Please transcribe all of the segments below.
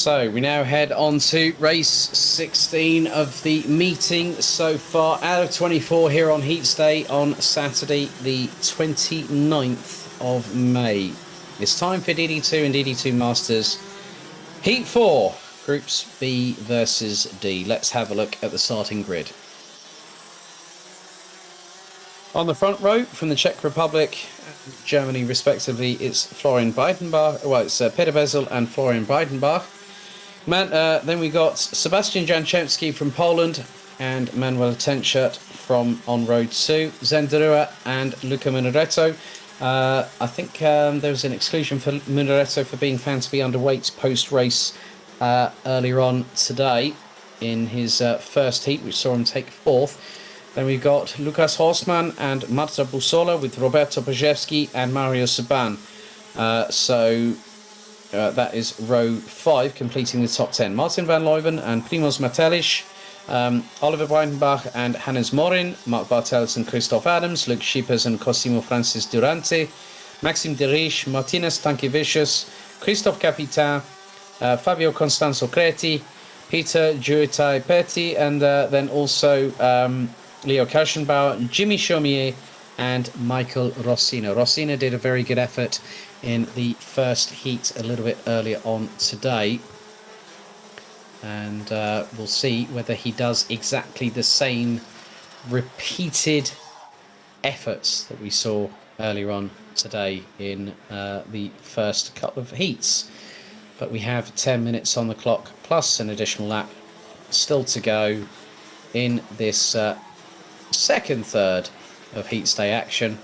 So we now head on to race 16 of the meeting so far out of 24 here on Heats Day on Saturday the 29th of May. It's time for DD2 and DD2 Masters. Heat 4, Groups B versus D. Let's have a look at the starting grid. On the front row from the Czech Republic and Germany respectively, it's Florian Breidenbach. Well, it's Peter Bezel and Florian Breidenbach. Then we got Sebastian Janciewski from Poland and Manuel Tenchert from on row 2. Zenderua and Luca Minaretto. I think there was an exclusion for Minaretto for being found to be underweight post-race earlier on today in his first heat, which saw him take 4th. Then we've got Lukas Horstmann and Marta Bussola with Roberto Pajewski and Mario Saban. That is row 5, completing the top 10. Martin van Leuven and Primoz Matelic, Oliver Breidenbach and Hannes Morin, Mark Bartels and Christoph Adams, Luke Schippers and Cosimo Francis Durante, Maxim Derich, Martinez Tankevicius, Christophe Capitan, Fabio Constanzo Creti, Peter Juitai Petty, and then also Leo Kirschenbauer, Jimmy Chaumier, and Michael Rossina. Rossina did a very good effort in the first heat a little bit earlier on today. And we'll see whether he does exactly the same repeated efforts that we saw earlier on today in the first couple of heats. But we have 10 minutes on the clock plus an additional lap still to go in this second third of Heats Day action.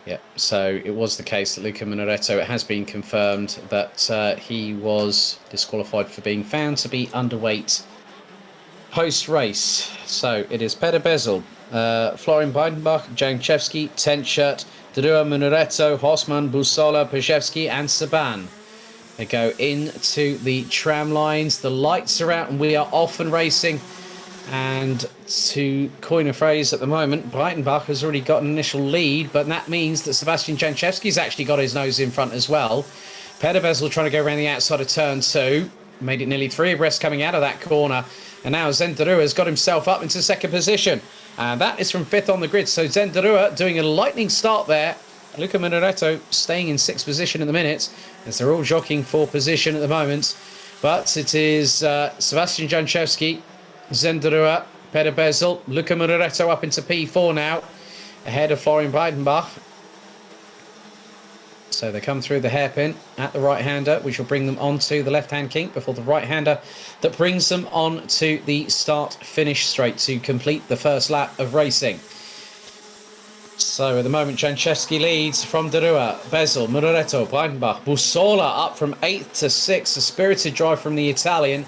Yeah, so it was the case that Luca Minaretto, it has been confirmed that he was disqualified for being found to be underweight post-race. So it is Peter Bezel, Florian Breidenbach, Janciewski, Tenchert, Derua, Minaretto, Horstmann, Bussola, Pajewski and Saban. They go into the tram lines, the lights are out and we are off and racing. And to coin a phrase at the moment, Breidenbach has already got an initial lead, but that means that Sebastian Janciewski's actually got his nose in front as well. Peter Bezel trying to go around the outside of turn 2, made it nearly 3 abreast coming out of that corner. And now Zenderua has got himself up into second position. And that is from 5th on the grid. So Zenderua doing a lightning start there. Luca Minaretto staying in 6th position at the minute, as they're all jockeying for position at the moment. But it is Sebastian Janciewski, Zenderua, Peter Bezel, Luca Minaretto up into P4 now, ahead of Florian Breidenbach. So they come through the hairpin at the right-hander, which will bring them onto the left-hand kink before the right-hander that brings them on to the start-finish straight to complete the first lap of racing. So at the moment, Janciewski leads from Derua, Bezel, Minaretto, Breidenbach, Bussola up from 8th to 6th. A spirited drive from the Italian.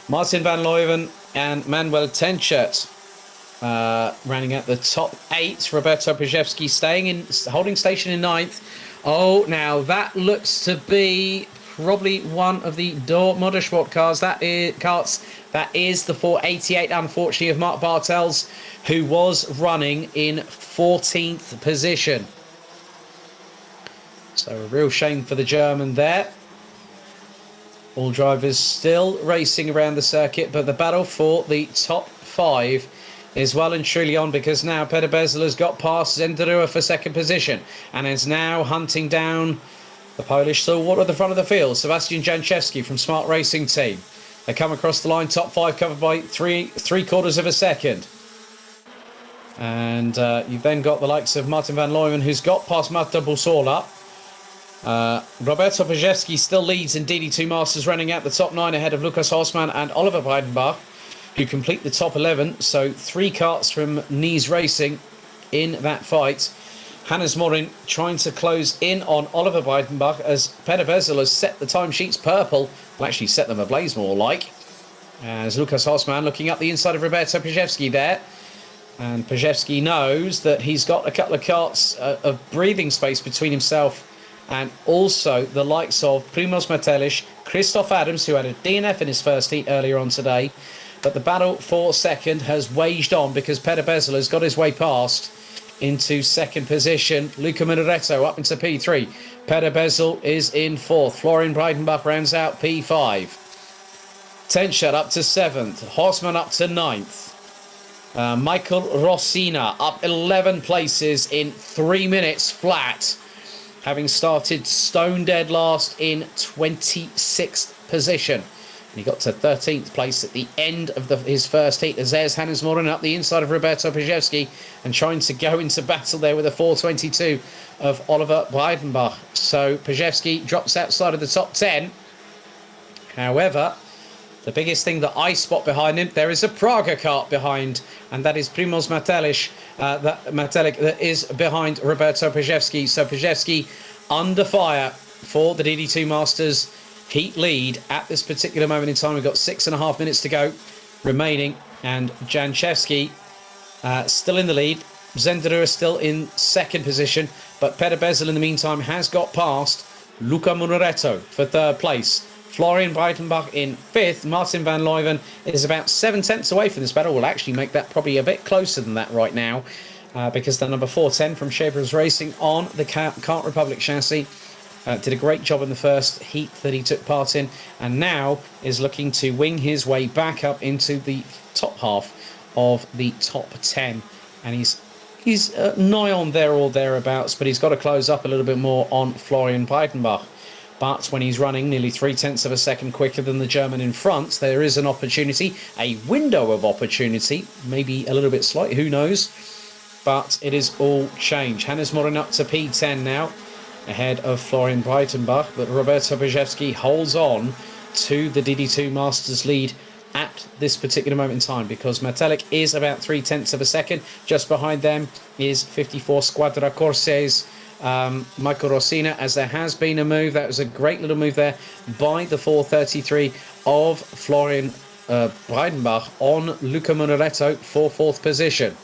Martin van Leuven and Manuel Tenchert running at the top 8. Roberto Pajewski holding station in 9th. Oh, now that looks to be probably one of the Door Motorsport cars. That is the 488, unfortunately, of Mark Bartels, who was running in 14th position. So a real shame for the German there. All drivers still racing around the circuit, but the battle for the top 5 is well and truly on, because now Peter Bezel has got past Zenderua for second position and is now hunting down the Polish stalwart at the front of the field, Sebastian Janciewski from Smart Racing Team. They come across the line, top 5 covered by three-quarters of a second. And you've then got the likes of Martin van Leuven, who's got past Marta Bussola. Roberto Pajewski still leads in DD2 Masters, running out the top 9 ahead of Lukas Horstmann and Oliver Breidenbach, who complete the top 11. So 3 karts from Nies Racing in that fight. Hannes Morin trying to close in on Oliver Breidenbach, as Peter Bezel has set the timesheets purple. Well, actually set them ablaze more like. As Lukas Horstmann looking up the inside of Roberto Pajewski there. And Pajewski knows that he's got a couple of karts of breathing space between himself and also the likes of Primoz Matelic, Christoph Adams, who had a DNF in his first heat earlier on today. But the battle for second has waged on, because Peter Bezel has got his way past into second position. Luca Minoretto up into P3. Peter Bezel is in fourth. Florian Breidenbach rounds out P5. Tenshut up to 7th. Horstman up to 9th. Michael Rossina up 11 places in 3 minutes flat, having started stone dead last in 26th position. And he got to 13th place at the end of his first heat. There's Hannes Morin up the inside of Roberto Pajewski and trying to go into battle there with a 4:22 of Oliver Breidenbach. So Pajewski drops outside of the top 10. However, the biggest thing that I spot behind him, there is a Praga kart behind, and that is Primoz Matelic that is behind Roberto Pajewski. So Pajewski under fire for the DD2 Masters heat lead at this particular moment in time. We've got 6.5 minutes to go remaining, and Janchevsky still in the lead. Zenderu is still in second position, but Peter Bezel in the meantime has got past Luca Minoretto for third place. Florian Breitenbach in fifth. Martin van Leuven is about 7/10 away from this battle. We'll actually make that probably a bit closer than that right now, because the number 410 from Schaeber's Racing on the Kart Republic chassis did a great job in the first heat that he took part in, and now is looking to wing his way back up into the top half of the top 10. And he's nigh on there or thereabouts, but he's got to close up a little bit more on Florian Breitenbach. But when he's running nearly 0.3 of a second quicker than the German in front, there is an opportunity, a window of opportunity, maybe a little bit slight, who knows? But it is all change. Hannes Morin up to P10 now, ahead of Florian Breitenbach, but Roberto Pajewski holds on to the DD2 Masters lead at this particular moment in time, because Matelic is about 0.3 of a second. Just behind them is 54 Squadra Corses. Michael Rossina, as there has been a move. That was a great little move there by the 433 of Florian Breidenbach on Luca Minoretto for fourth position.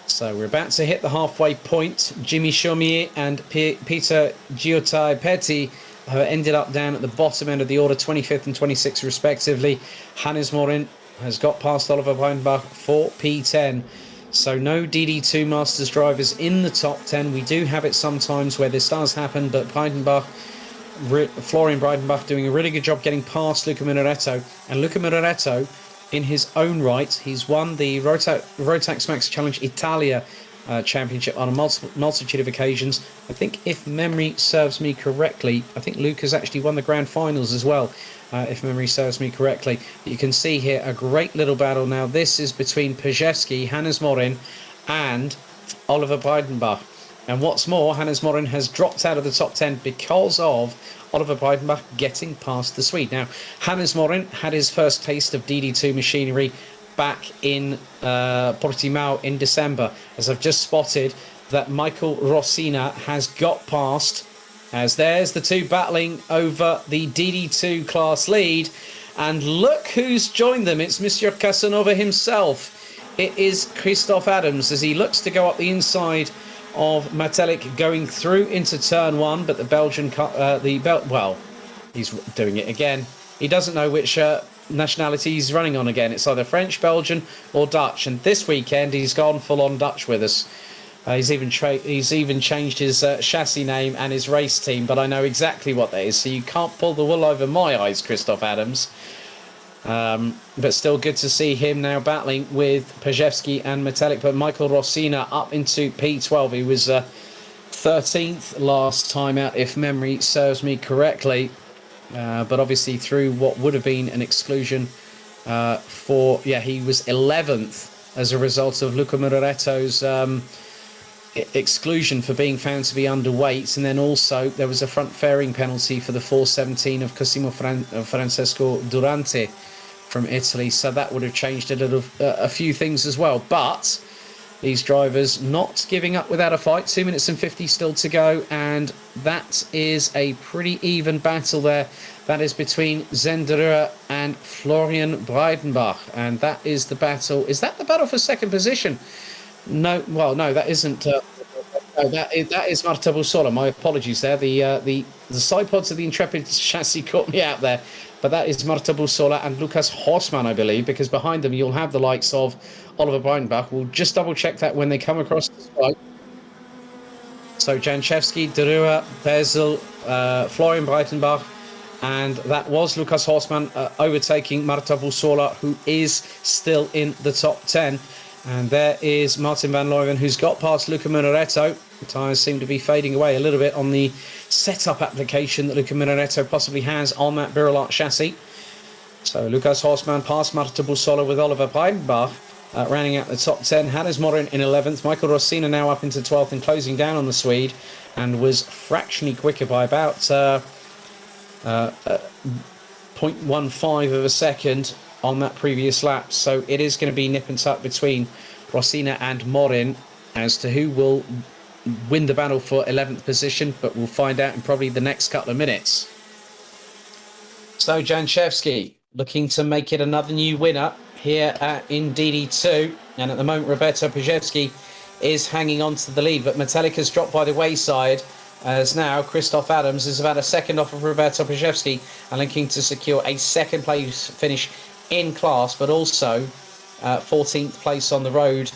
So we're about to hit the halfway point. Jimmy Chaumier and Peter Giotai-Petty have ended up down at the bottom end of the order, 25th and 26th respectively. Hannes Morin has got past Oliver Breidenbach for P10. So no DD2 Masters drivers in the top 10. We do have it sometimes where this does happen, but Florian Breidenbach doing a really good job getting past Luca Minoretto. And Luca Minoretto, in his own right, he's won the Rotax Max Challenge Italia Championship on a multitude of occasions. I think, if memory serves me correctly, I think Luke has actually won the grand finals as well, if memory serves me correctly. But you can see here a great little battle now. This is between Pajewski, Hannes Morin and Oliver Breidenbach. And what's more, Hannes Morin has dropped out of the top 10 because of Oliver Breidenbach getting past the Swede. Now, Hannes Morin had his first taste of DD2 machinery back in Portimao in December, as I've just spotted that Michael Rossina has got past, as there's the two battling over the DD2 class lead, and look who's joined them. It's Monsieur Casanova himself. It is Christoph Adams, as he looks to go up the inside of Matelic going through into turn one, but the Belgian well, he's doing it again. He doesn't know which nationality he's running on again. It's either French, Belgian or Dutch, and this weekend he's gone full on Dutch with us. He's even changed his chassis name and his race team, but I know exactly what that is, so you can't pull the wool over my eyes, Christoph Adams. But still good to see him now battling with Pajewski and Matelic. But Michael Rossina up into P12. He was 13th last time out, if memory serves me correctly. But obviously through what would have been an exclusion he was 11th as a result of Luca Minoretto's exclusion for being found to be underweight. And then also there was a front fairing penalty for the 417 of Cosimo Francesco Durante from Italy, so that would have changed a few things as well. But these drivers not giving up without a fight. 2 minutes and 50 still to go, and that is a pretty even battle there. That is between Zenderer and Florian Breidenbach, and that is the battle. Is that the battle for second position? No, well, no, that isn't. That is Marta Bussola. My apologies there. The side pods of the Intrepid chassis caught me out there. but that is Marta Bussola and Lucas Horsman, I believe, because behind them you'll have the likes of Oliver Breidenbach. We'll just double check that when they come across the strike. So Janchevsky, Derua, Bezel, Florian Breitenbach, and that was Lucas Horsman overtaking Marta Bussola, who is still in the top 10. And there is Martin van Leuven, who's got past Luca Munaretto. The tyres seem to be fading away a little bit on the setup application that Luca Munaretto possibly has on that Birolart chassis. So Lucas Horsman past Marta Bussola with Oliver Breidenbach. Rounding out the top 10, Hannes Morin in 11th. Michael Rossina now up into 12th and closing down on the Swede, and was fractionally quicker by about 0.15 of a second on that previous lap. So it is going to be nip and tuck between Rossina and Morin as to who will win the battle for 11th position, but we'll find out in probably the next couple of minutes. So Janchevsky looking to make it another new winner here in DD2, and at the moment Roberto Pajewski is hanging on to the lead, but Metallica's dropped by the wayside as now Christoph Adams is about a second off of Roberto Pajewski and looking to secure a second place finish in class, but also 14th place on the road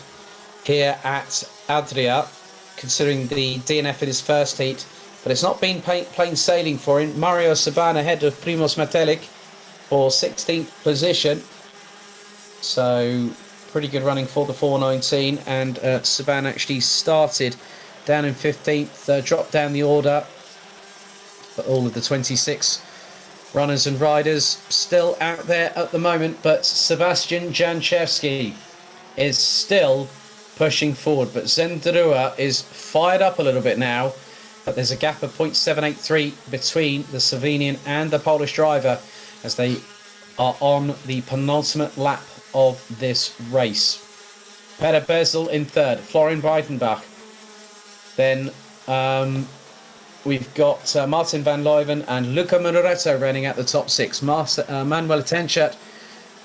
here at Adria, considering the DNF in his first heat. But it's not been plain sailing for him. Mario Saban ahead of Primoz Metellic for 16th position. So pretty good running for the 419, and Saban actually started down in 15th, dropped down the order, but all of the 26 runners and riders still out there at the moment. But Sebastian Janchevsky is still pushing forward, but Zenderua is fired up a little bit now, but there's a gap of 0.783 between the Slovenian and the Polish driver as they are on the penultimate lap of this race. Peter Bezel in third, Florian Breitenbach. Then we've got Martin van Leuven and Luca Munaretto running at the top six. Manuel Tenchert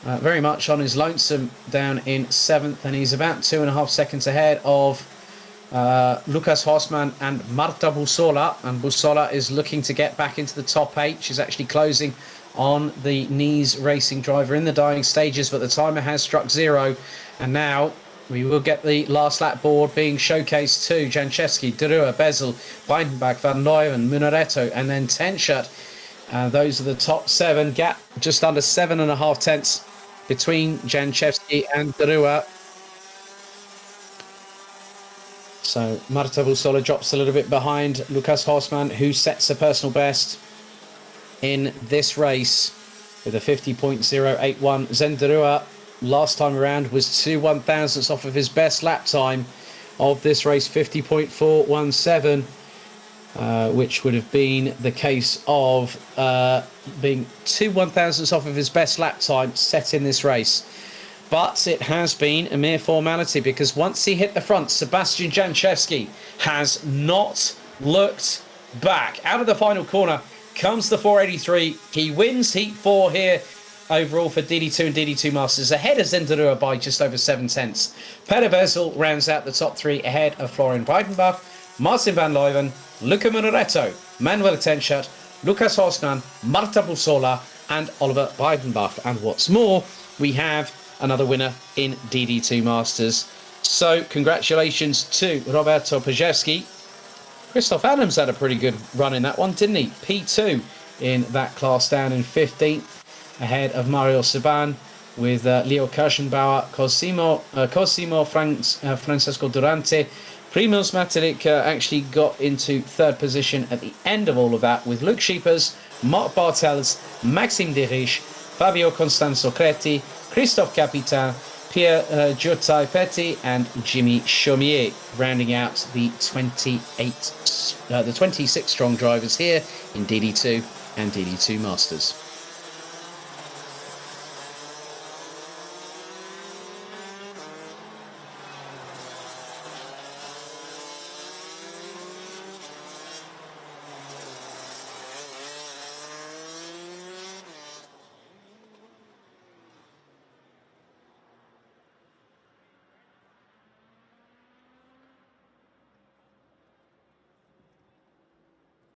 very much on his lonesome down in 7th, and he's about 2.5 seconds ahead of Lucas Horsman and Marta Bussola. And Bussola is looking to get back into the top 8. She's actually closing on the Nice Racing driver in the dying stages, but the timer has struck 0, and now we will get the last lap board being showcased to Janchevsky, Derua, Bezel, Breidenbach, Van Leuven, Munaretto, and then Tenchert. Those are the top 7. Gap just under 7.5 tenths between Janchevsky and Derua. So Marta Bussola drops a little bit behind Lucas Horsman, who sets a personal best in this race with a 50.081. Zenderua last time around was 2/1000ths off of his best lap time of this race, 50.417, which would have been the case of being 2/1000ths off of his best lap time set in this race. But it has been a mere formality, because once he hit the front, Sebastian Janchevsky has not looked back. Out of the final corner comes the 483. He wins Heat 4 here overall for DD2 and DD2 Masters, ahead of Zenderua by just over 7 tenths. Peter Bezel rounds out the top 3 ahead of Florian Breitenbach, Martin van Leuven, Luca Munaretto, Manuel Tenchert, Lucas Horsman, Marta Bussola, and Oliver Breitenbach. And what's more, we have another winner in DD2 Masters. So congratulations to Roberto Pajewski. Christoph Adams had a pretty good run in that one, didn't he? P2 in that class down in 15th, ahead of Mario Saban, with Leo Kirschenbauer, Cosimo Francesco Durante. Primoz Metellic actually got into 3rd position at the end of all of that, with Luke Scheepers, Marc Bartels, Maxime Derich, Fabio Constanzo Creti, Christophe Capitan, Pierre Giotai Petit, and Jimmy Chaumier, rounding out the 26 strong drivers here in DD2 and DD2 Masters.